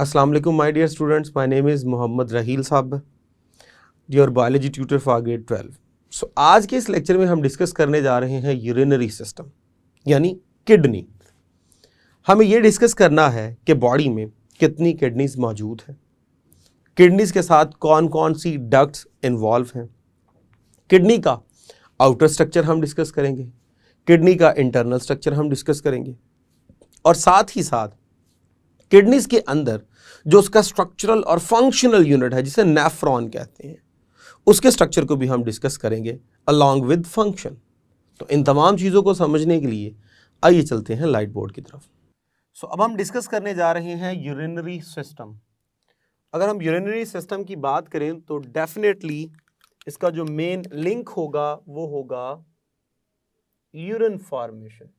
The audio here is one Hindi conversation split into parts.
अस्सलाम वालेकुम my dear students, my name is Mohammad Raheel Sahab, your biology tutor for grade 12। So आज के इस लेक्चर में हम डिस्कस करने जा रहे हैं यूरिनरी सिस्टम यानी किडनी। हमें ये डिस्कस करना है कि बॉडी में कितनी किडनीज मौजूद हैं, किडनीज के साथ कौन कौन सी डक्ट्स इन्वॉल्व हैं, किडनी का आउटर स्ट्रक्चर हम डिस्कस करेंगे, किडनी का इंटरनल स्ट्रक्चर हम डिस्कस करेंगे और साथ ही साथ किडनीज के अंदर जो उसका स्ट्रक्चरल और फंक्शनल यूनिट है जिसे नेफ्रॉन कहते हैं, उसके स्ट्रक्चर को भी हम डिस्कस करेंगे अलॉन्ग विद फंक्शन। तो इन तमाम चीज़ों को समझने के लिए आइए चलते हैं लाइट बोर्ड की तरफ। सो अब हम डिस्कस करने जा रहे हैं यूरिनरी सिस्टम। अगर हम यूरिनरी सिस्टम की बात करें तो डेफिनेटली इसका जो मेन लिंक होगा वो होगा यूरिन फॉर्मेशन।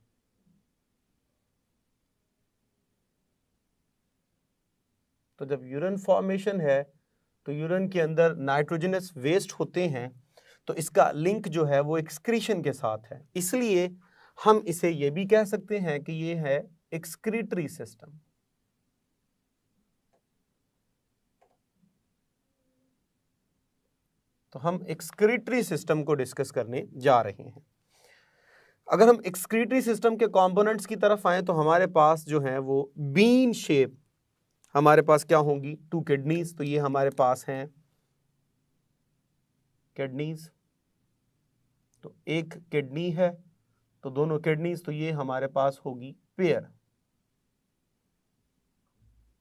तो जब यूरिन फॉर्मेशन है तो यूरिन के अंदर नाइट्रोजनस वेस्ट होते हैं, तो इसका लिंक जो है वो एक्सक्रीशन के साथ है, इसलिए हम इसे ये भी कह सकते हैं कि ये है एक्सक्रीटरी सिस्टम। तो हम एक्सक्रीटरी सिस्टम को डिस्कस करने जा रहे हैं। अगर हम एक्सक्रीटरी सिस्टम के कंपोनेंट्स की तरफ आए तो हमारे पास जो है वो बीन शेप हमारे पास क्या होंगी, 2 किडनीज। तो ये हमारे पास हैं किडनीज, तो एक किडनी है तो दोनों किडनीज, तो ये हमारे पास होगी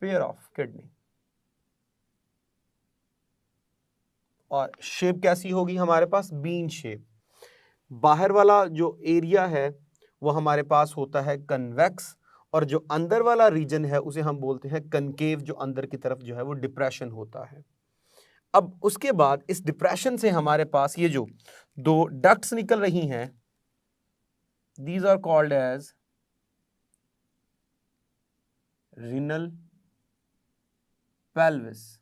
पेयर ऑफ किडनी। और शेप कैसी होगी हमारे पास, बीन शेप। बाहर वाला जो एरिया है वो हमारे पास होता है कन्वेक्स, और जो अंदर वाला रीजन है उसे हम बोलते हैं कनकेव, जो अंदर की तरफ जो है वो डिप्रेशन होता है। अब उसके बाद इस डिप्रेशन से हमारे पास ये जो 2 डक्ट्स निकल रही हैं, these are called as renal pelvis.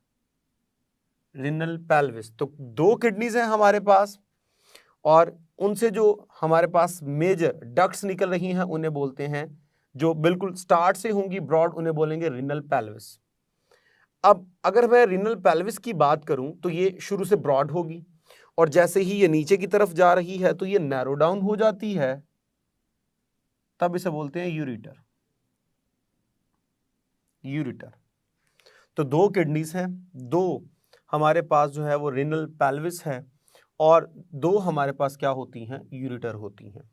तो 2 किडनीज हैं हमारे पास और उनसे जो हमारे पास मेजर डक्ट्स निकल रही हैं उन्हें बोलते हैं, जो बिल्कुल स्टार्ट से होंगी ब्रॉड, उन्हें बोलेंगे रीनल पेल्विस। अब अगर मैं रीनल पेल्विस की बात करूं तो ये शुरू से ब्रॉड होगी और जैसे ही ये नीचे की तरफ जा रही है तो ये नैरो डाउन हो जाती है, तब इसे बोलते हैं यूरिटर। तो 2 किडनीज हैं, 2 हमारे पास जो है वो रीनल पेल्विस है और 2 हमारे पास क्या होती हैं, यूरिटर होती हैं।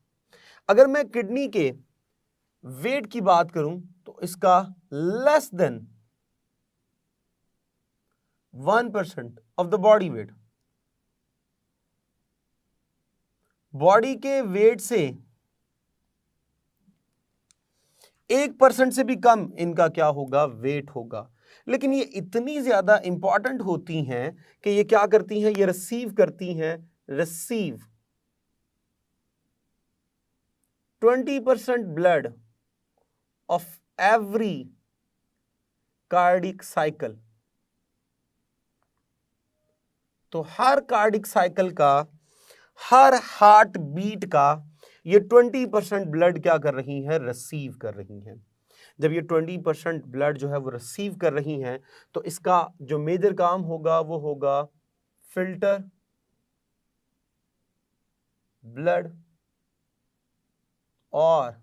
अगर मैं किडनी के वेट की बात करूं तो इसका less than 1% of the body weight, body के वेट से 1% से भी कम इनका क्या होगा, वेट होगा। लेकिन ये इतनी ज्यादा इंपॉर्टेंट होती हैं कि ये क्या करती हैं, ये रिसीव करती हैं 20% blood of every cardiac cycle. तो हर कार्डिक साइकिल का, हर हार्ट बीट का ये 20% ब्लड क्या कर रही है, रिसीव कर रही हैं। जब ये 20% ब्लड जो है वो रिसीव कर रही हैं तो इसका जो मेजर काम होगा वो होगा फिल्टर ब्लड और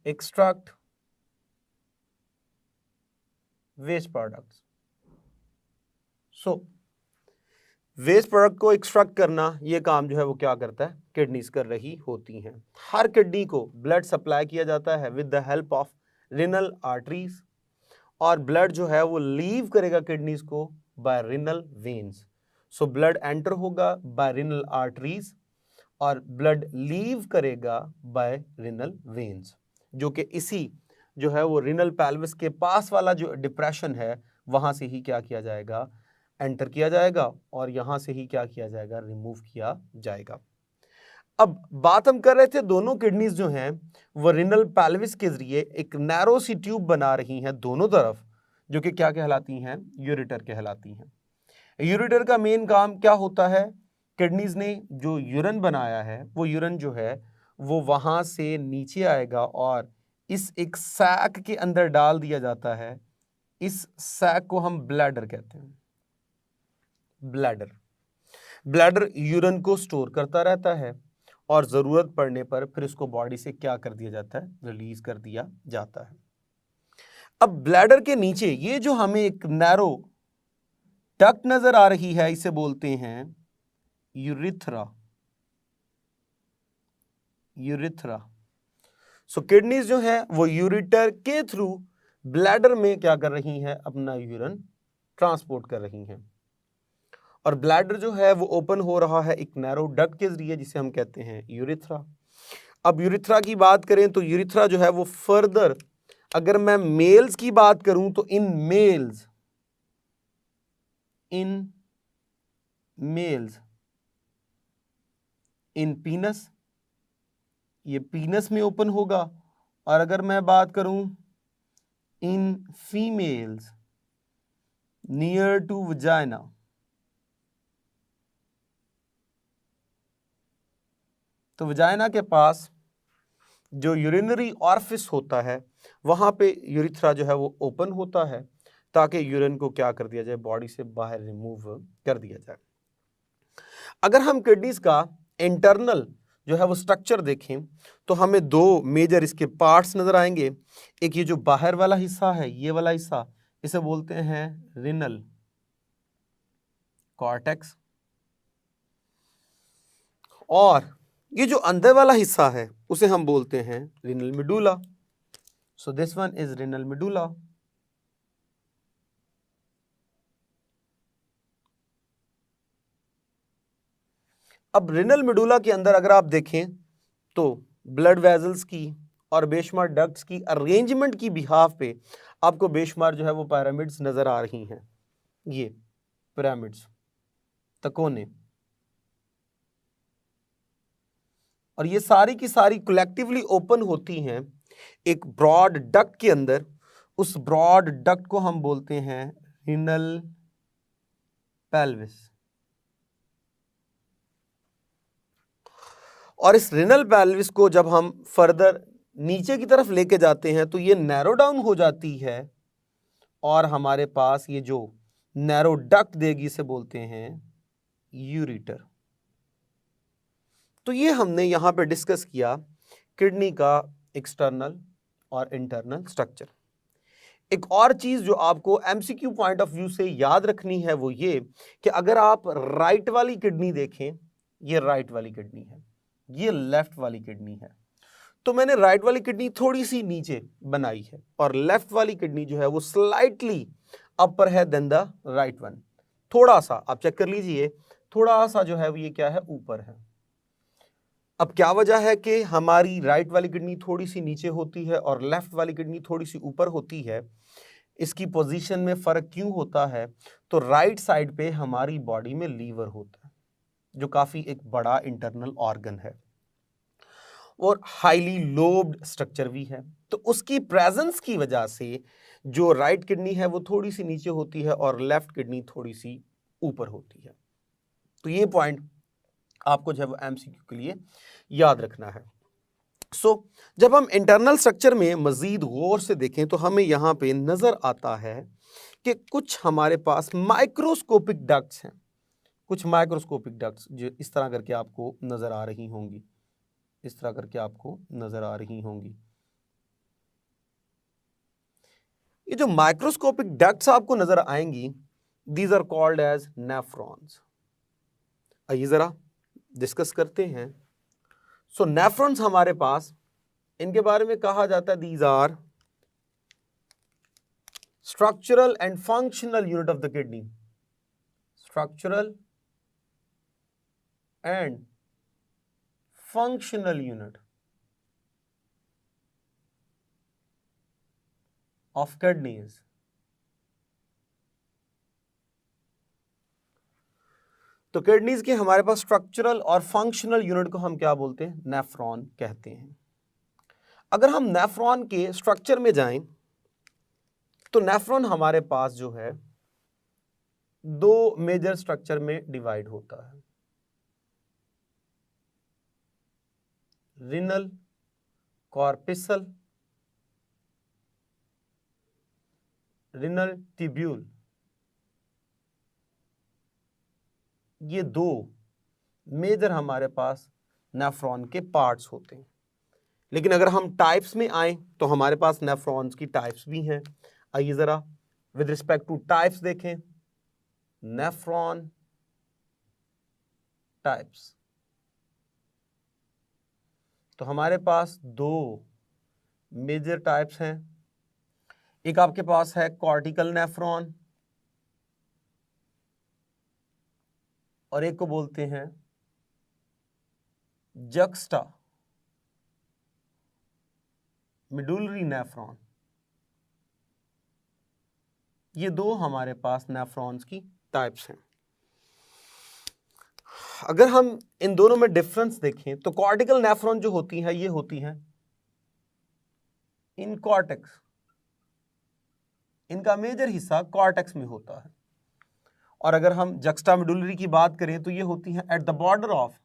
एक्सट्रैक्ट वेस्ट प्रोडक्ट्स। सो वेस्ट प्रोडक्ट को एक्सट्रैक्ट करना, ये काम जो है वो क्या करता है, किडनीज कर रही होती हैं। हर किडनी को ब्लड सप्लाई किया जाता है with the help of renal arteries, और ब्लड जो है वो लीव करेगा किडनीज को bye renal veins. So blood enter होगा बाय रीनल आर्टरीज और ब्लड लीव करेगा बाय रीनल वेन्स, जो कि इसी जो है वो रीनल पेल्विस के पास वाला जो डिप्रेशन है वहां से ही क्या किया जाएगा, एंटर किया जाएगा और यहां से ही क्या किया जाएगा, रिमूव किया जाएगा। अब बात हम कर रहे थे, दोनों किडनीज जो हैं वो रीनल पेल्विस के जरिए एक नैरो सी ट्यूब बना रही हैं दोनों तरफ, जो कि क्या कहलाती हैं, यूरिटर कहलाती हैं। यूरिटर का मेन काम क्या होता है, किडनीज ने जो यूरिन बनाया है वो यूरिन जो है वो वहां से नीचे आएगा और इस एक सैक के अंदर डाल दिया जाता है इस सैक को हम ब्लैडर कहते हैं। ब्लैडर, ब्लैडर यूरिन को स्टोर करता रहता है और जरूरत पड़ने पर फिर इसको बॉडी से क्या कर दिया जाता है, रिलीज कर दिया जाता है। अब ब्लैडर के नीचे ये जो हमें एक नैरो डक्ट नजर आ रही है, इसे बोलते हैं यूरिथ्रा। यूरिथ्रा। सो किडनीज जो है वो यूरिटर के थ्रू ब्लैडर में क्या कर रही हैं, अपना यूरिन ट्रांसपोर्ट कर रही हैं। और ब्लैडर जो है वो ओपन हो रहा है एक नैरो डक्ट के जरिए, जिसे हम कहते हैं यूरिथ्रा। अब यूरिथ्रा की बात करें तो यूरिथ्रा जो है वो फर्दर, अगर मैं मेल्स की बात करूं तो इन मेल्स इन पीनस, ये पीनस में ओपन होगा। और अगर मैं बात करूं in females near to vagina, तो वजाइना के पास जो यूरिनरी ऑरिफिस होता है वहां पे यूरिथ्रा जो है वो ओपन होता है ताकि यूरिन को क्या कर दिया जाए, बॉडी से बाहर रिमूव कर दिया जाए। अगर हम किडनीज का इंटरनल जो है वो स्ट्रक्चर देखें तो हमें दो मेजर इसके पार्ट्स नजर आएंगे। एक ये जो बाहर वाला हिस्सा है, ये वाला हिस्सा, इसे बोलते हैं रिनल कॉर्टेक्स। और ये जो अंदर वाला हिस्सा है उसे हम बोलते हैं renal medulla. So this one is renal medulla. अब रिनल मेडुला के अंदर अगर आप देखें तो ब्लड वेजल्स की और बेशुमार डक्ट्स की अरेंजमेंट की बिहाफ पे आपको बेशुमार जो है वो पिरामिड्स नजर आ रही हैं। ये पिरामिड्स, तकोने, और ये सारी की सारी कलेक्टिवली ओपन होती हैं एक ब्रॉड डक्ट के अंदर। उस ब्रॉड डक्ट को हम बोलते हैं रिनल पेल्विस। और इस रिनल पेल्विस को जब हम फर्दर नीचे की तरफ लेके जाते हैं तो ये नैरो डाउन हो जाती है और हमारे पास ये जो नैरो डक्ट देगी इसे बोलते हैं यूरिटर। तो ये हमने यहां पे डिस्कस किया किडनी का एक्सटर्नल और इंटरनल स्ट्रक्चर। एक और चीज जो आपको एमसीक्यू पॉइंट ऑफ व्यू से याद रखनी है वो ये कि अगर आप राइट वाली किडनी देखें, ये राइट वाली किडनी है, ये लेफ्ट वाली किडनी है, तो मैंने राइट वाली किडनी थोड़ी सी नीचे बनाई है और लेफ्ट वाली किडनी जो है वो स्लाइटली अपर है देन द राइट वन। थोड़ा सा आप चेक कर लीजिए, थोड़ा सा जो है वो ये क्या है, ऊपर है। अब क्या वजह है कि हमारी राइट वाली किडनी थोड़ी सी नीचे होती है और लेफ्ट वाली किडनी थोड़ी सी ऊपर होती है? इसकी पोजीशन में फर्क क्यों होता है? तो राइट साइड पे हमारी बॉडी में लीवर होता है जो काफी एक बड़ा इंटरनल ऑर्गन है और हाईली लोब्ड स्ट्रक्चर भी है। तो उसकी प्रेजेंस की वजह से जो राइट किडनी है वो थोड़ी सी नीचे होती है और लेफ्ट किडनी थोड़ी सी ऊपर होती है। तो ये पॉइंट आपको जो है वो एमसीक्यू के लिए याद रखना है। जब हम इंटरनल स्ट्रक्चर में मजीद गौर से देखें तो हमें यहां पे नजर आता है कि कुछ हमारे पास माइक्रोस्कोपिक डक्ट्स हैं। कुछ माइक्रोस्कोपिक डक्ट्स जो इस तरह करके आपको नजर आ रही होंगी, इस तरह करके आपको नजर आ रही होंगी। ये जो माइक्रोस्कोपिक डक्ट्स आपको नजर आएंगी, these are called as nephrons. आइए जरा डिस्कस करते हैं। नेफ्रॉन्स हमारे पास, इनके बारे में कहा जाता है these are structural and functional unit of the kidney. Structural and functional unit of kidneys. तो किडनीज के हमारे पास स्ट्रक्चरल और फंक्शनल यूनिट को हम क्या बोलते हैं? नेफ्रॉन कहते हैं। अगर हम नेफ्रॉन के स्ट्रक्चर में जाएं तो नेफ्रॉन हमारे पास जो है दो मेजर स्ट्रक्चर में डिवाइड होता है। रिनल कॉर्पिसल, रिनल ट्यूब्यूल, ये दो मेजर हमारे पास नेफ्रॉन के पार्ट्स होते हैं। लेकिन अगर हम टाइप्स में आए तो हमारे पास नेफ्रॉन्स की टाइप्स भी हैं। आइए जरा विद रिस्पेक्ट टू टाइप्स देखें। नेफ्रॉन टाइप्स, तो हमारे पास दो मेजर टाइप्स हैं। एक आपके पास है कॉर्टिकल नेफ्रॉन और एक को बोलते हैं जक्स्टा मिडुलरी नेफ्रॉन। ये दो हमारे पास नेफ्रॉन्स की टाइप्स हैं। अगर हम इन दोनों में डिफरेंस देखें तो कॉर्टिकल नेफ्रॉन जो होती है ये होती हैं इन कॉर्टेक्स, इनका मेजर हिस्सा कॉर्टेक्स में होता है। और अगर हम जक्स्टामेडुलरी की बात करें तो ये होती हैं at the border of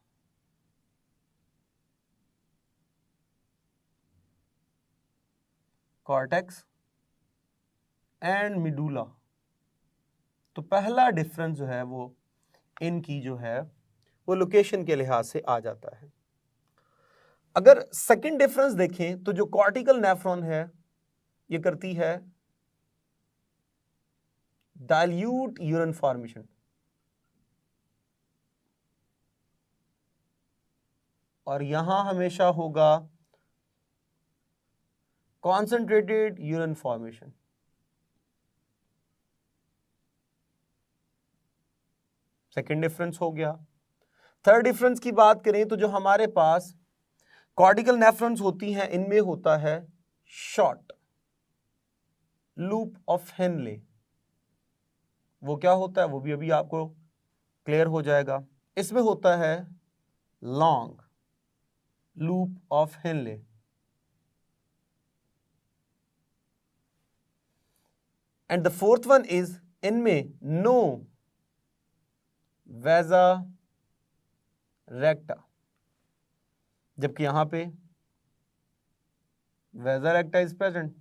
cortex and medulla. तो पहला डिफरेंस जो है वो इनकी जो है वो लोकेशन के लिहाज से आ जाता है। अगर सेकंड डिफरेंस देखें तो जो कॉर्टिकल नेफ्रॉन है ये करती है डाइल्यूट यूरिन फॉर्मेशन, और यहां हमेशा होगा concentrated urine formation. Second difference हो गया। थर्ड डिफरेंस की बात करें तो जो हमारे पास कॉर्टिकल नेफ्रॉन्स होती हैं इनमें होता है शॉर्ट लूप ऑफ हेनले। वो क्या होता है वो भी अभी आपको क्लियर हो जाएगा। इसमें होता है long loop of Henle. And the fourth one is इनमें नो वेजा रेक्टा, जबकि यहां पे वेजा रेक्टा इज प्रेजेंट।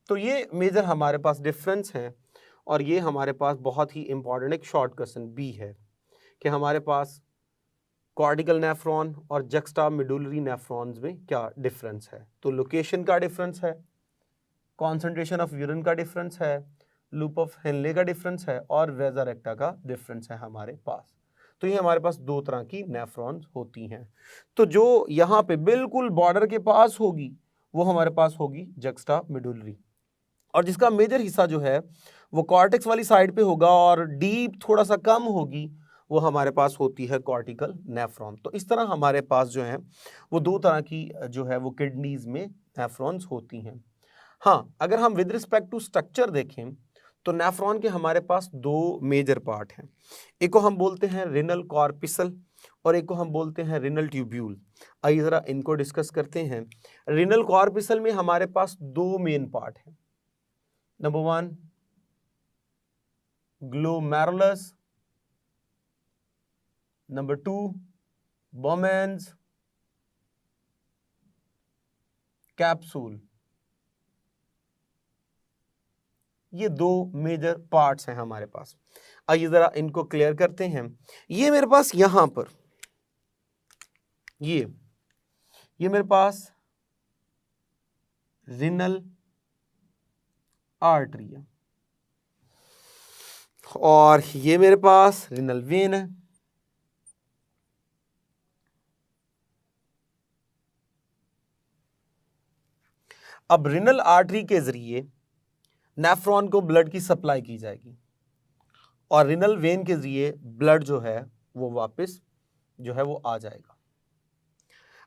तो ये मेजर हमारे पास डिफरेंस है और ये हमारे पास बहुत ही इंपॉर्टेंट एक शॉर्ट क्वेश्चन भी है कि हमारे पास कॉर्टिकल नेफ्रॉन और जक्स्टामेडुलरी नेफ्रॉन्स में क्या डिफरेंस है। तो लोकेशन का डिफरेंस है, कॉन्सेंट्रेशन ऑफ यूरिन का डिफरेंस है, लूप ऑफ हेनले का डिफरेंस है और वेजा रेक्टा का डिफरेंस है हमारे पास। तो ये हमारे पास दो तरह की नेफ्रॉन्स होती हैं। तो जो यहाँ पे बिल्कुल बॉर्डर के पास होगी वो हमारे पास होगी जक्स्टामेडुलरी, और जिसका मेजर हिस्सा जो है वो कॉर्टेक्स वाली साइड पे होगा और डीप थोड़ा सा कम होगी वो हमारे पास होती है कॉर्टिकल नेफ्रॉन। तो इस तरह हमारे पास जो है वो दो तरह की जो है वो किडनीज में नेफ्रॉन्स होती हैं। हाँ, अगर हम विद रिस्पेक्ट टू स्ट्रक्चर देखें तो नेफ्रॉन के हमारे पास दो मेजर पार्ट हैं। एक को हम बोलते हैं रिनल कॉर्पिसल और एक को हम बोलते हैं रिनल ट्यूब्यूल। आइए जरा इनको डिस्कस करते हैं। रिनल कॉर्पिसल में हमारे पास दो मेन पार्ट हैं। Number one glomerulus, number two Bowman's capsule. ये दो मेजर पार्ट्स हैं हमारे पास। आइए जरा इनको क्लियर करते हैं। ये मेरे पास यहां पर ये मेरे पास रिनल आर्टरी है और ये मेरे पास रिनल वेन है। अब रिनल आर्टरी के जरिए नेफ्रॉन को ब्लड की सप्लाई की जाएगी और रिनल वेन के जरिए ब्लड जो है वो वापस जो है वो आ जाएगा।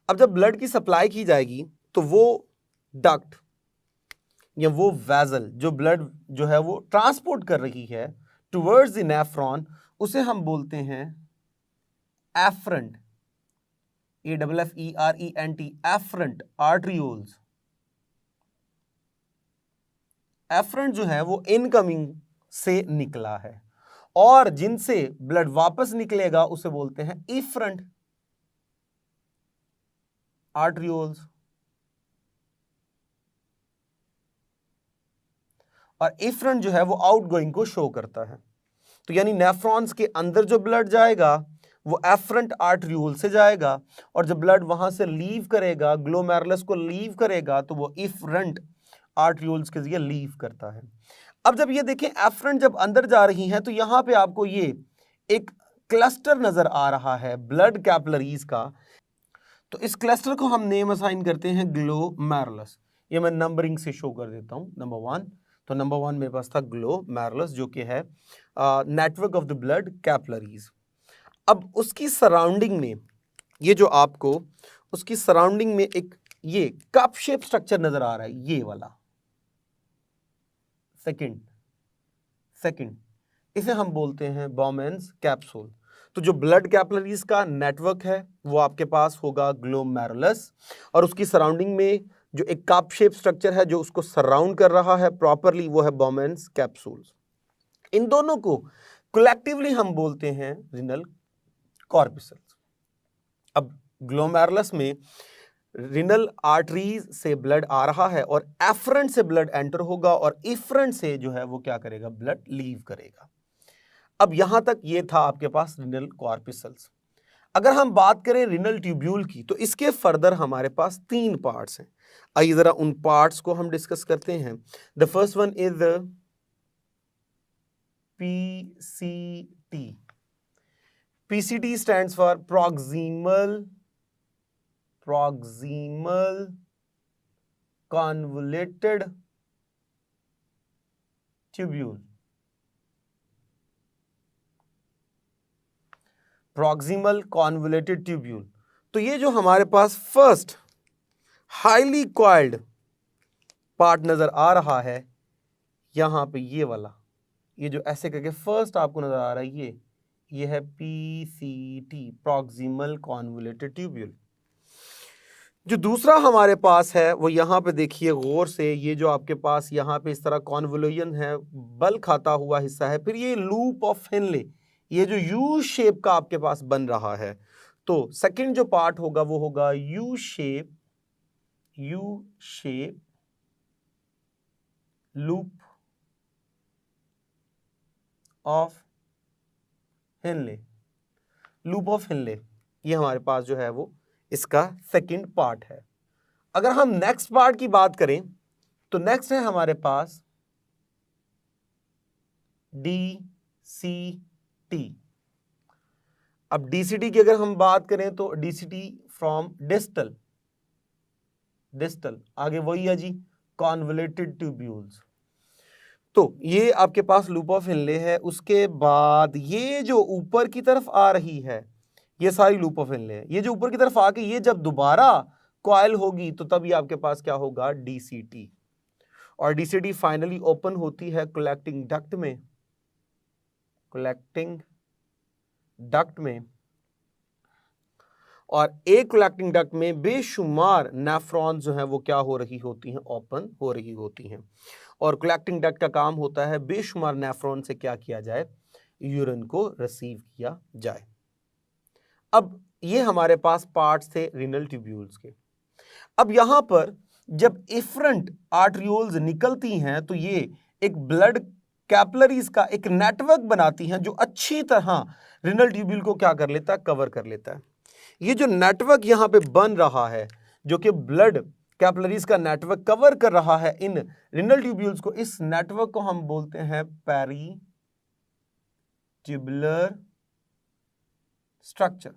अब जब ब्लड की सप्लाई की जाएगी तो वो डक्ट या वो वेसल जो ब्लड जो है वो ट्रांसपोर्ट कर रही है टुवर्ड्स द नेफ्रॉन, उसे हम बोलते हैं afferent, AFFERENT, afferent arterioles. Afferent जो है वो इनकमिंग से निकला है और जिनसे ब्लड वापस निकलेगा उसे बोलते हैं इफरेंट। आर्टरियोल्स और एफरंट जो है वो आउटगोइंग को शो करता है। तो यानी नेफ्रॉन्स के अंदर जो ब्लड जाएगा वो एफरंट आर्टरियोल से जाएगा, और जब ब्लड वहां से लीव करेगा, ग्लोमेरुलस को लीव करेगा, तो वो एफरंट आर्टरियोल्स के जरिए लीव करता है। अब जब ये देखें एफरंट जब अंदर जा रही हैं तो यहां पे आपको ये एक क्लस्टर नजर आ रहा है ब्लड कैपिलरीज का। तो इस क्लस्टर को हम नेम असाइन करते हैं ग्लोमेरुलस। ये मैं नंबरिंग से शो कर देता हूं। नंबर 1, तो नंबर 1 मेरे पास था ग्लोमेरुलस, जो कि है network of the blood capillaries. अब उसकी सराउंडिंग में ये जो आपको उसकी सराउंडिंग में एक ये कप शेप स्ट्रक्चर नजर आ रहा है, ये वाला सेकंड, इसे हम बोलते हैं बॉमेन्स कैप्सूल। तो जो ब्लड कैपिलरीज का नेटवर्क है वो आपके पास होगा ग्लोमेरुलस, और उसकी सराउंडिंग में जो एक कप शेप स्ट्रक्चर है जो उसको सराउंड कर रहा है प्रॉपरली, वो है बॉमेन्स कैप्सूल्स। इन दोनों को कलेक्टिवली हम बोलते हैं रिनल कॉर्पस्कल्स। अब ग्लोमेरुलस में रिनल आर्टरीज से ब्लड आ रहा है और एफरेंट से ब्लड एंटर होगा, और इफरेंट से जो है वो क्या करेगा, ब्लड लीव करेगा। अब यहां तक ये था आपके पास रिनल कॉर्पस्कल्स। अगर हम बात करें रिनल ट्यूब्यूल की, तो इसके फर्दर हमारे पास 3 पार्ट्स हैं। आइए जरा उन पार्ट्स को हम डिस्कस करते हैं। The first one is PCT. PCT stands for proximal convoluted tubule. Proximal convoluted tubule. तो ये जो हमारे पास फर्स्ट हाईली कॉइल्ड पार्ट नजर आ रहा है यहां पे, ये वाला, ये जो ऐसे करके फर्स्ट आपको नजर आ रहा है, ये है PCT, प्रॉक्सिमल कॉन्वोल्यूटेड ट्यूब्यूल। जो दूसरा हमारे पास है वो यहाँ पे देखिए गौर से, ये जो आपके पास यहाँ पे इस तरह कॉन्वोल्यूशन है, बल खाता हुआ हिस्सा है, फिर ये लूप ऑफ हेनले, ये जो यू शेप का आपके पास बन रहा है। तो सेकंड जो पार्ट होगा वो होगा U shape loop of Henle, ये हमारे पास जो है वो इसका सेकंड पार्ट है। अगर हम नेक्स्ट पार्ट की बात करें तो नेक्स्ट है हमारे पास DCT। अब DCT की अगर हम बात करें तो DCT फ्रॉम डिस्टल, आगे वही है जी, कॉन्वोल्यूटेड ट्यूब्यूल्स। तो ये आपके पास लूप ऑफ हेनले है। उसके बाद ये जो ऊपर की तरफ आ रही है ये सारी लूप ऑफ हेनले है। ये जो ऊपर की तरफ आके ये जब दोबारा कॉइल होगी तो तब ये आपके पास क्या होगा, DCT। और DCT फाइनली ओपन होती है कलेक्टिंग डक्ट में, और एक कलेक्टिंग डक्ट में बेशुमार नेफ्रॉन जो है वो क्या हो रही होती हैं, ओपन हो रही होती हैं। और कलेक्टिंग डक्ट का काम होता है बेशुमार नेफ्रॉन से क्या किया जाए, यूरिन को रिसीव किया जाए। अब ये हमारे पास पार्ट्स थे रिनल ट्यूब्यूल्स के। अब यहां पर जब इफरेंट आर्टरियोल्स निकलती हैं तो ये एक ब्लड कैपिलरीज का एक नेटवर्क बनाती हैं जो अच्छी तरह रिनल ट्यूब्यूल को क्या कर लेता है, कवर कर लेता है। ये जो नेटवर्क यहां पे बन रहा है जो कि ब्लड कैपिलरीज का नेटवर्क कवर कर रहा है इन रिनल ट्यूब्यूल्स को, इस नेटवर्क को हम बोलते हैं पेरीट्यूबुलर स्ट्रक्चर।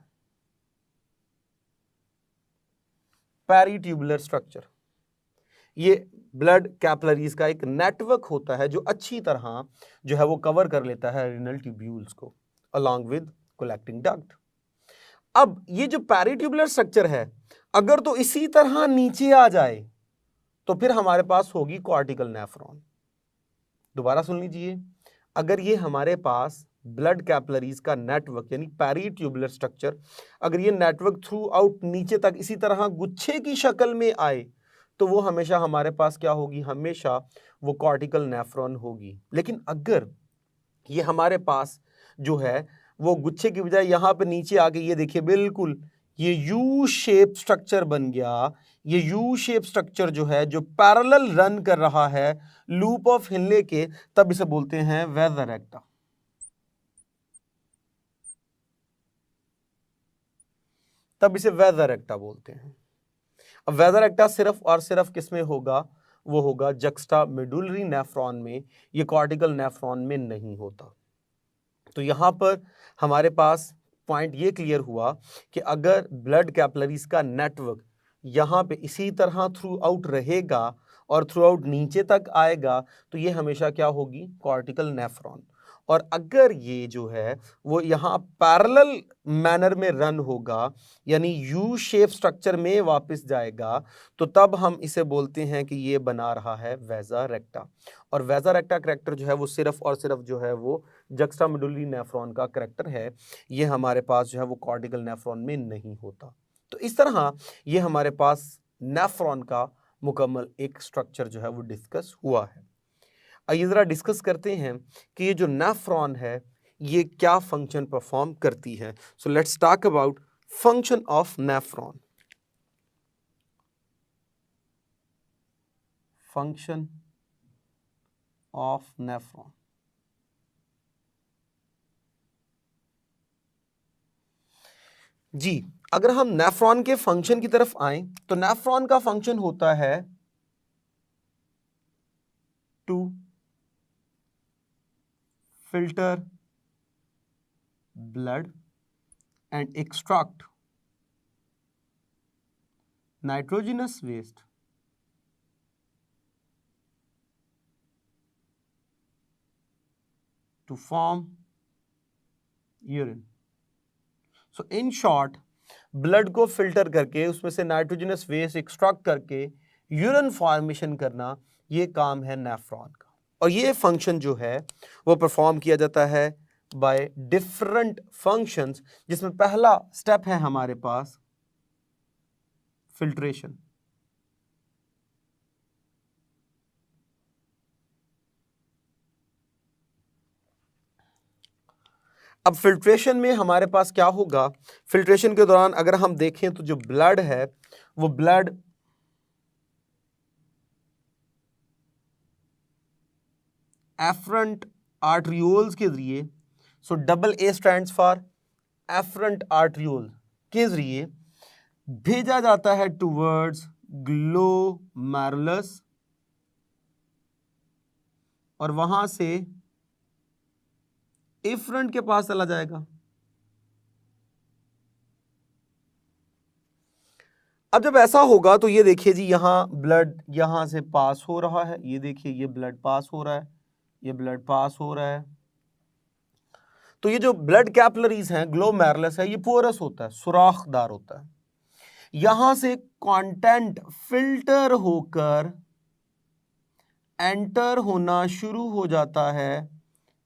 ये ब्लड कैपिलरीज का एक नेटवर्क होता है जो अच्छी तरह जो है वो कवर कर लेता है रिनल ट्यूब्यूल्स को अलॉन्ग विद कलेक्टिंग डक्ट। अब ये जो पेरीट्यूबुलर स्ट्रक्चर है अगर तो इसी तरह नीचे आ जाए तो फिर हमारे पास होगी कॉर्टिकल नेफ्रॉन। दोबारा सुन लीजिए, अगर ये हमारे पास ब्लड कैपिलरीज का नेटवर्क यानी पेरीट्यूबुलर स्ट्रक्चर, अगर ये नेटवर्क थ्रू आउट नीचे तक इसी तरह गुच्छे की शक्ल में आए तो वो हमेशा हमारे पास क्या होगी, हमेशा वो कॉर्टिकल नेफ्रॉन होगी। लेकिन अगर ये हमारे पास जो है वो गुच्छे की बजाय यहाँ पे नीचे आके, ये देखिए बिल्कुल ये यू शेप स्ट्रक्चर बन गया। ये यू शेप स्ट्रक्चर जो है, जो पैरेलल रन कर रहा है लूप ऑफ हिनले के, तब इसे बोलते हैं वेदर रेक्टा। तब इसे वेदर रेक्टा बोलते हैं। अब वेदर रेक्टा सिर्फ और सिर्फ किस में होगा? वो होगा जक्स्टा मेडुलरी नेफ्रॉन में, ये कॉर्टिकल नेफ्रॉन में नहीं होता। तो यहां पर हमारे पास पॉइंट ये क्लियर हुआ कि अगर ब्लड कैपिलरीज का नेटवर्क यहाँ पे इसी तरह थ्रू आउट रहेगा और थ्रू आउट नीचे तक आएगा, तो ये हमेशा क्या होगी? Cortical nephron. और अगर ये जो है वो यहाँ पैरेलल मैनर में रन होगा, यानी यू शेप स्ट्रक्चर में वापस जाएगा, तो तब हम इसे बोलते हैं कि ये बना रहा है वेजा रेक्टा। और वेजा रेक्टा करैक्टर जो है वो सिर्फ और सिर्फ जो है वो जक्स्टामेडुलरी नेफ्रॉन का करैक्टर है। ये हमारे पास जो है वो कॉर्टिकल नेफ्रॉन में नहीं होता। तो इस तरह ये हमारे पास नेफ्रॉन का मुकम्मल एक स्ट्रक्चर जो है वो डिस्कस हुआ है। आइए ज़रा डिस्कस करते हैं कि ये जो नेफ्रॉन है ये क्या फंक्शन परफॉर्म करती है। So let's talk about function of nephron. Function of nephron. जी, अगर हम नेफ्रॉन के फंक्शन की तरफ आएं तो नेफ्रॉन का फंक्शन होता है to filter blood and extract nitrogenous waste to form urine. So in short, blood को फिल्टर करके उसमें से नाइट्रोजनस वेस्ट एक्सट्रैक्ट करके यूरिन फॉर्मेशन करना, ये काम है नेफ्रॉन का। और ये फंक्शन जो है वो परफॉर्म किया जाता है बाय डिफरेंट फंक्शंस, जिसमें पहला स्टेप है हमारे पास फिल्ट्रेशन। अब फिल्ट्रेशन में हमारे पास क्या होगा? फिल्ट्रेशन के दौरान अगर हम देखें तो जो ब्लड है वो ब्लड एफरेंट आर्टरियोल्स के जरिए, so double A stands for afferent arteriole, के जरिए भेजा जाता है टुवर्ड्स ग्लोमेरुलस, और वहां से एफरेंट के पास चला जाएगा। अब जब ऐसा होगा तो ये देखिए जी, यहां ब्लड यहां से पास हो रहा है, ये देखिए ये ब्लड पास हो रहा है, ये ब्लड पास हो रहा है। तो ये जो ब्लड कैपिलरीज हैं, ग्लोमेरुलस है, ये पोरस होता है, सुराखदार होता है। यहां से कंटेंट फिल्टर होकर एंटर होना शुरू हो जाता है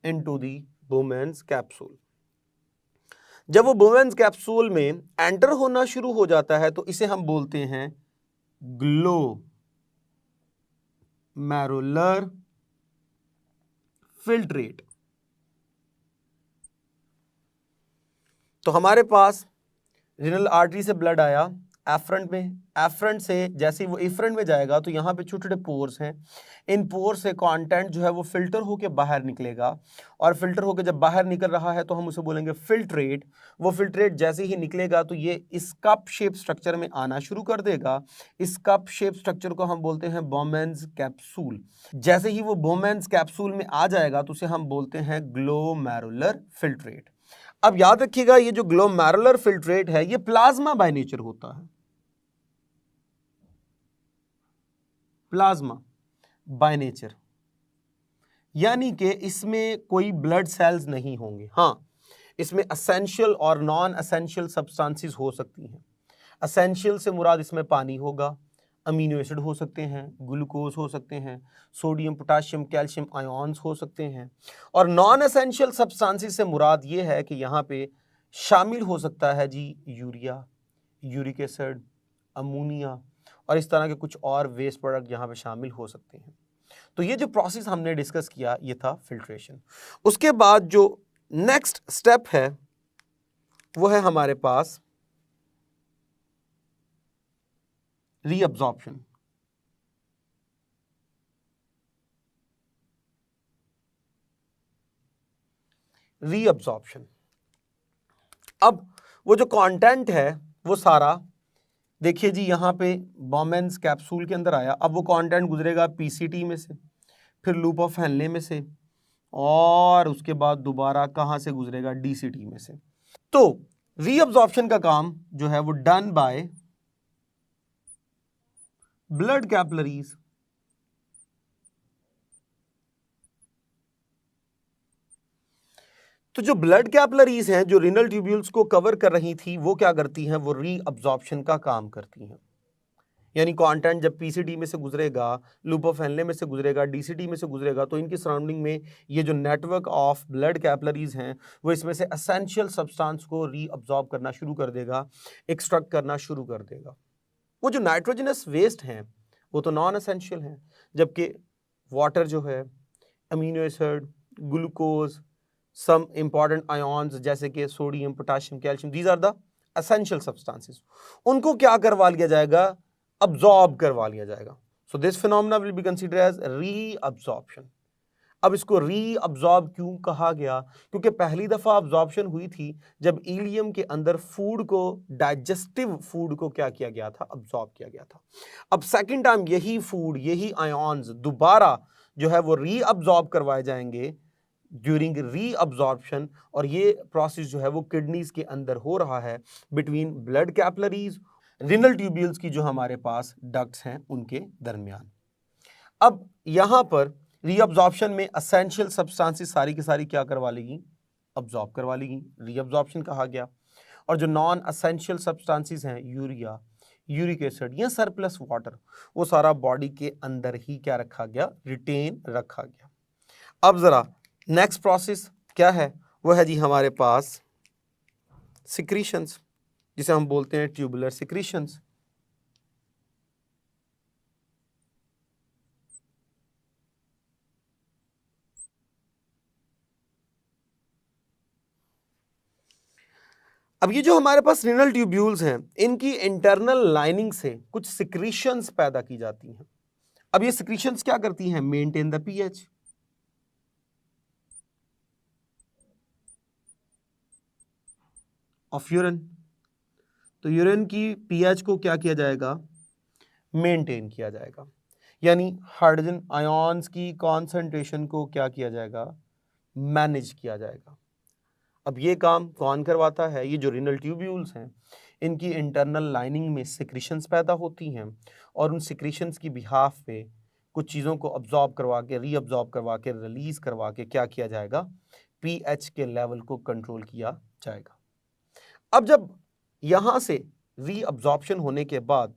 इनटू दी बोमेन्स कैप्सूल। जब वो बोमेन्स कैप्सूल में एंटर होना शुरू हो जाता है तो इसे हम बोलते हैं ग्लोमेरुलर फिल्ट्रेट। तो हमारे पास रीनल आर्टरी से ब्लड आया एफरेंट में, एफरेंट से जैसे ही वो एफरेंट में जाएगा तो यहाँ पे छोटे छोटे पोर्स हैं, इन पोर्स से कंटेंट जो है वो फिल्टर होके बाहर निकलेगा, और फिल्टर होके जब बाहर निकल रहा है तो हम उसे बोलेंगे फिल्ट्रेट। वो फिल्ट्रेट जैसे ही निकलेगा तो ये इस कप शेप स्ट्रक्चर में आना शुरू कर देगा। इस कप शेप स्ट्रक्चर को हम बोलते हैं बोमेन्स कैप्सूल। जैसे ही वो बोमेन्स कैप्सूल में आ जाएगा तो उसे हम बोलते हैं ग्लोमेरुलर फिल्ट्रेट। अब याद रखिएगा, ये जो ग्लोमेरुलर फिल्ट्रेट है ये प्लाज्मा बाय नेचर होता है, प्लाज्मा बाय नेचर, यानी कि इसमें कोई ब्लड सेल्स नहीं होंगे। हाँ, इसमें एसेंशियल और नॉन एसेंशियल सब्सटेंसेस हो सकती हैं। एसेंशियल से मुराद इसमें पानी होगा, अमीनो एसिड हो सकते हैं, ग्लूकोज हो सकते हैं, सोडियम पोटाशियम कैल्शियम आयॉन्स हो सकते हैं, और नॉन एसेंशियल सब्सटेंसेस से मुराद ये है कि यहाँ पे शामिल हो सकता है जी यूरिया, यूरिक एसिड, अमोनिया, और इस तरह के कुछ और वेस्ट प्रोडक्ट यहाँ पे शामिल हो सकते हैं। तो ये जो प्रोसेस हमने डिस्कस किया ये था फिल्ट्रेशन। उसके बाद जो नेक्स्ट स्टेप है वो है हमारे पास रीअब्जॉर्प्शन। रीअब्जॉर्प्शन, अब वो जो कंटेंट है वो सारा देखिए जी, यहाँ पे बॉमेंस कैप्सूल के अंदर आया। अब वो कंटेंट गुजरेगा पीसीटी में से, फिर लूप ऑफ हेनले में से, और उसके बाद दोबारा कहाँ से गुजरेगा, डीसीटी में से। तो रीअब्जॉर्प्शन का काम जो है वो डन बाय ब्लड कैपिलरीज। तो जो ब्लड कैपिलरीज हैं जो रीनल ट्यूब्यूल्स को कवर कर रही थी, वो क्या करती हैं, वो रीअब्जॉर्प्शन का काम करती हैं। यानी कंटेंट जब पीसीडी में से गुजरेगा, लूप ऑफ हेनले में से गुजरेगा, डीसीटी में से गुजरेगा, तो इनकी सराउंडिंग में ये जो नेटवर्क ऑफ ब्लड कैपिलरीज हैं वो इसमें से एसेंशियल सब्सटेंस को रीअब्जॉर्ब करना शुरू कर देगा, एक्सट्रैक्ट करना शुरू कर देगा। वो जो नाइट्रोजनस वेस्ट हैं वो तो नॉन एसेंशियल हैं, जबकि वाटर जो है, amino acid, glucose, some important ions जैसे कि sodium, potassium, calcium, these are the essential substances, उनको क्या करवा लिया जाएगा, अब्जॉर्ब करवा लिया जाएगा। So this phenomena will be considered as reabsorption. अब इसको रीअब्जॉर्ब क्यों कहा गया, क्योंकि पहली दफा अब्जॉर्प्शन हुई थी जब इलियम के अंदर फूड को, डाइजेस्टिव फूड को क्या किया गया था, अब्जॉर्ब किया गया था। अब सेकंड टाइम यही फूड, यही आयॉन्स दोबारा जो है वो रीअब्जॉर्ब करवाए जाएंगे ड्यूरिंग रीअब्जॉर्प्शन, और ये प्रोसेस जो है वो किडनीज के अंदर हो रहा है between blood capillaries, renal tubules की जो हमारे पास डक्ट्स हैं उनके दरमियान। अब यहां पर रीअब्जॉर्प्शन में एसेंशियल सब्सटेंसेस सारी की सारी क्या करवा लेगी, अब्जॉर्ब करवा लेगी, रीअब्जॉर्प्शन कहा गया। और जो नॉन एसेंशियल सब्सटेंसेस हैं, यूरिया, यूरिक एसिड या सरप्लस वाटर, वो सारा बॉडी के अंदर ही क्या रखा गया, रिटेन रखा गया। अब जरा नेक्स्ट प्रोसेस क्या है, वो है जी हमारे पास सिक्रीशंस, जिसे हम बोलते हैं ट्यूबुलर सिक्रीशंस। अब ये जो हमारे पास रीनल ट्यूब्यूल्स हैं, इनकी इंटरनल लाइनिंग से कुछ सिक्रीशंस पैदा की जाती हैं। अब ये सिक्रीशंस क्या करती हैं, maintain the pH. Of urine, तो यूरिन की पीएच को क्या किया जाएगा, मेंटेन किया जाएगा। यानी हाइड्रोजन आयॉन्स की कॉन्सेंट्रेशन को क्या किया जाएगा, मैनेज किया जाएगा। अब ये काम कौन करवाता है, ये जो रीनल ट्यूब्यूल्स हैं, इनकी इंटरनल लाइनिंग में सिक्रीशंस पैदा होती हैं, और उन सिक्रीशंस की बिहाफ पे कुछ चीज़ों को अब्जॉर्ब करवा के, रीअब्जॉर्ब करवा के, रिलीज करवा के क्या किया जाएगा, पीएच के लेवल को कंट्रोल किया जाएगा। अब जब यहाँ से रीअब्जॉर्प्शन होने के बाद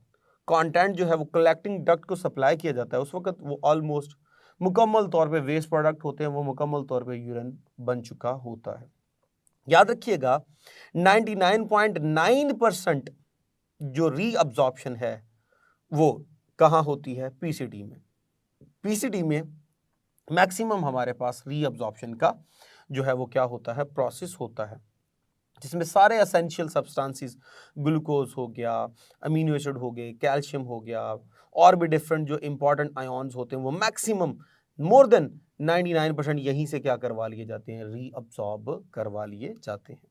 कंटेंट जो है वो कलेक्टिंग डक्ट को सप्लाई किया जाता है, उस वक्त वो ऑलमोस्ट मुकम्मल तौर पे वेस्ट प्रोडक्ट होते हैं, वो मुकम्मल तौर पे यूरिन बन चुका होता है। याद रखिएगा 99.9% जो रीअब्जॉर्प्शन है वो कहाँ होती है, पीसीटी में। पीसीटी में मैक्सिमम हमारे पास रीअब्जॉर्प्शन का जो है वो क्या होता है, प्रोसेस होता है, जिसमें सारे एसेंशियल सब्सटेंसेस, ग्लूकोज हो गया, अमीनो एसिड हो गए, कैल्शियम हो गया, और भी डिफरेंट जो इंपॉर्टेंट आयॉन्स होते हैं, वो मैक्सिमम मोर देन 99% यहीं से क्या करवा लिए जाते हैं, रीअब्सॉर्ब करवा लिए जाते हैं।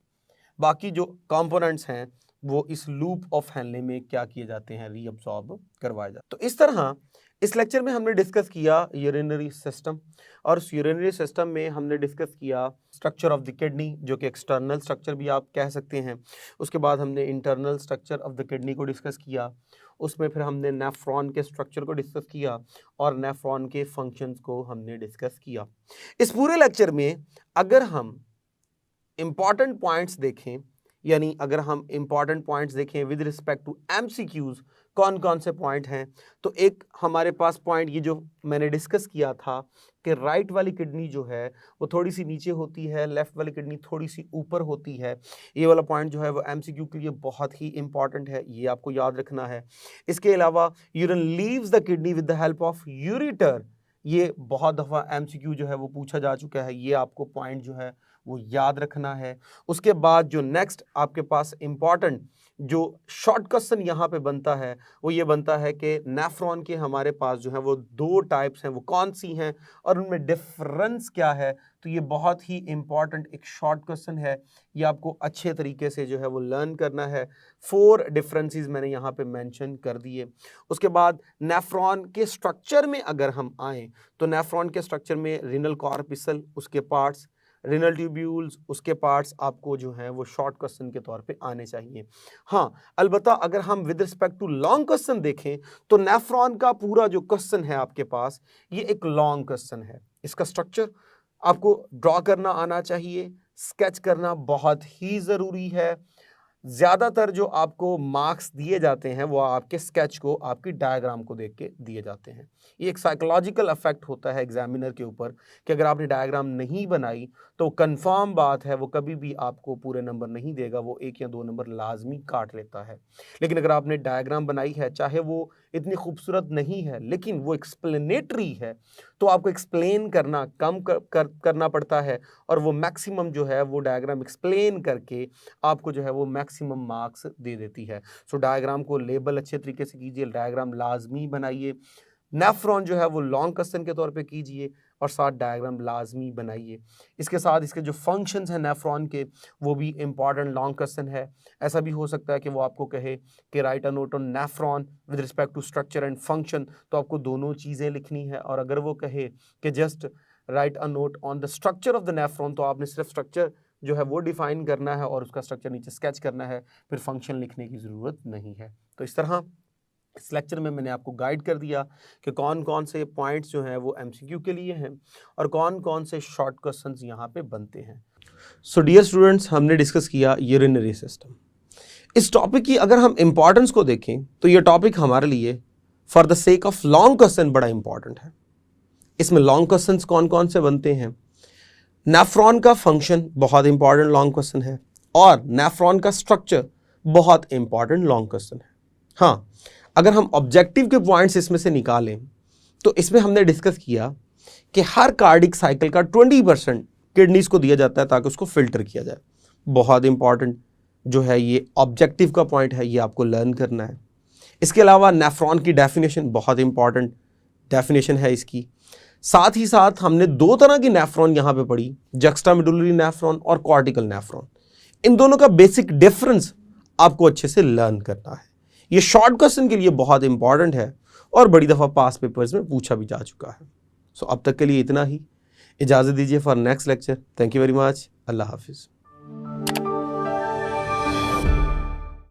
बाकी जो कंपोनेंट्स हैं वो इस लूप ऑफ हेनले में क्या किए जाते हैं, रीअब्सॉर्ब करवाए जाते हैं। तो इस तरह इस लेक्चर में हमने डिस्कस किया यूरिनरी सिस्टम, और उस यूरिनरी सिस्टम में हमने डिस्कस किया स्ट्रक्चर ऑफ द किडनी, जो कि एक्सटर्नल स्ट्रक्चर भी आप कह सकते हैं। उसके बाद हमने internal structure of the kidney को डिस्कस किया, उसमें फिर हमने नेफ्रॉन के स्ट्रक्चर को डिस्कस किया, और नेफ्रॉन के फंक्शंस को हमने डिस्कस किया। इस पूरे लेक्चर में अगर हम इंपॉर्टेंट पॉइंट्स देखें, यानी अगर हम इंपॉर्टेंट पॉइंट्स देखें विद रिस्पेक्ट टू एमसीक्यूज, कौन कौन से पॉइंट हैं, तो एक हमारे पास पॉइंट ये जो मैंने डिस्कस किया था कि राइट वाली किडनी जो है वो थोड़ी सी नीचे होती है, लेफ्ट वाली किडनी थोड़ी सी ऊपर होती है। ये वाला पॉइंट जो है वो एमसीक्यू के लिए बहुत ही इंपॉर्टेंट है, ये आपको याद रखना है। इसके अलावा urine leaves the kidney with the help of ureter, ये बहुत दफ़ा एमसीक्यू जो है वो पूछा जा चुका है, ये आपको पॉइंट जो है वो याद रखना है। उसके बाद जो नेक्स्ट आपके पास इंपॉर्टेंट जो शॉर्ट क्वेश्चन यहाँ पे बनता है वो ये बनता है कि नेफ्रॉन के हमारे पास जो है वो 2 टाइप्स हैं, वो कौन सी हैं और उनमें डिफरेंस क्या है। तो ये बहुत ही इंपॉर्टेंट एक शॉर्ट क्वेश्चन है, ये आपको अच्छे तरीके से जो है वो लर्न करना है। 4 डिफरेंसेस मैंने यहाँ पे मेंशन कर दिए। उसके बाद नेफ्रॉन के स्ट्रक्चर में अगर हम आएँ तो नेफ्रॉन के स्ट्रक्चर में रीनल कॉर्पिसल, उसके पार्ट्स, रीनल ट्यूब्यूल्स, उसके पार्ट्स आपको जो है वो शॉर्ट क्वेश्चन के तौर पे आने चाहिए। हाँ, अलबत्ता अगर हम with respect to long question देखें तो नेफ्रॉन का पूरा जो क्वेश्चन है आपके पास ये एक लॉन्ग क्वेश्चन है। इसका स्ट्रक्चर आपको ड्रॉ करना आना चाहिए, स्केच करना बहुत ही ज़रूरी है। ज़्यादातर जो आपको मार्क्स दिए जाते हैं वो आपके स्केच को, आपकी डायग्राम को देख के दिए जाते हैं। ये एक साइकोलॉजिकल इफेक्ट होता है एग्जामिनर के ऊपर कि अगर आपने डायग्राम नहीं बनाई तो कंफर्म बात है वो कभी भी आपको पूरे नंबर नहीं देगा, वो 1 या 2 नंबर लाजमी काट लेता है। लेकिन अगर आपने डायग्राम बनाई है, चाहे वो इतनी खूबसूरत नहीं है लेकिन वो एक्सप्लेनेटरी है, तो आपको एक्सप्लेन करना कम करना पड़ता है और वो मैक्सिमम जो है वो डायग्राम एक्सप्लेन करके आपको जो है वो मैक्सिमम मार्क्स दे देती है। सो डायग्राम को लेबल अच्छे तरीके से कीजिए, डायग्राम लाजमी बनाइए। नेफ्रॉन जो है वो लॉन्ग क्वेश्चन के तौर पे कीजिए और साथ डायग्राम लाजमी बनाइए। इसके साथ इसके जो फंक्शंस हैं नेफ्रॉन के वो भी इंपॉर्टेंट लॉन्ग क्वेश्चन है। ऐसा भी हो सकता है कि वो आपको कहे कि write a note on nephron with respect to structure and function, तो आपको दोनों चीज़ें लिखनी है। और अगर वो कहे कि just right a note on the structure of the nephron, तो आपने सिर्फ स्ट्रक्चर जो है वो डिफाइन करना है और उसका स्ट्रक्चर नीचे स्केच करना है, फिर फंक्शन लिखने की ज़रूरत नहीं है। तो इस तरह इस लेक्चर में मैंने आपको गाइड कर दिया कि कौन कौन से पॉइंट्स जो हैं वो एमसीक्यू के लिए हैं और कौन कौन से शॉर्ट क्वेश्चंस यहाँ पे बनते हैं। सो डियर स्टूडेंट्स, हमने डिस्कस किया यूरिनरी सिस्टम। इस टॉपिक की अगर हम इंपॉर्टेंस को देखें तो ये टॉपिक हमारे लिए for the sake of long question बड़ा इंपॉर्टेंट है। इसमें लॉन्ग क्वेश्चंस कौन कौन से बनते हैं, नेफ्रॉन का फंक्शन बहुत इंपॉर्टेंट लॉन्ग क्वेश्चन है और नेफ्रॉन का स्ट्रक्चर बहुत इंपॉर्टेंट लॉन्ग क्वेश्चन है। हाँ, अगर हम ऑब्जेक्टिव के पॉइंट्स इसमें से निकालें तो इसमें हमने डिस्कस किया कि हर कार्डिक साइकिल का 20% किडनीज को दिया जाता है ताकि उसको फिल्टर किया जाए। बहुत इंपॉर्टेंट जो है ये ऑब्जेक्टिव का पॉइंट है, ये आपको लर्न करना है। इसके अलावा नेफ्रॉन की डेफिनेशन बहुत इंपॉर्टेंट डेफिनेशन है इसकी। साथ ही साथ हमने 2 तरह की नेफ्रॉन यहाँ पे पढ़ी, जक्स्टामेडुलरी नेफ्रॉन और कॉर्टिकल नेफ्रॉन। इन दोनों का बेसिक डिफरेंस आपको अच्छे से लर्न करना है। ये शॉर्ट क्वेश्चन के लिए बहुत इंपॉर्टेंट है और बड़ी दफ़ा पास पेपर्स में पूछा भी जा चुका है। सो अब तक के लिए इतना ही, इजाज़त दीजिए for next lecture. Thank you very much. अल्लाह हाफिज़।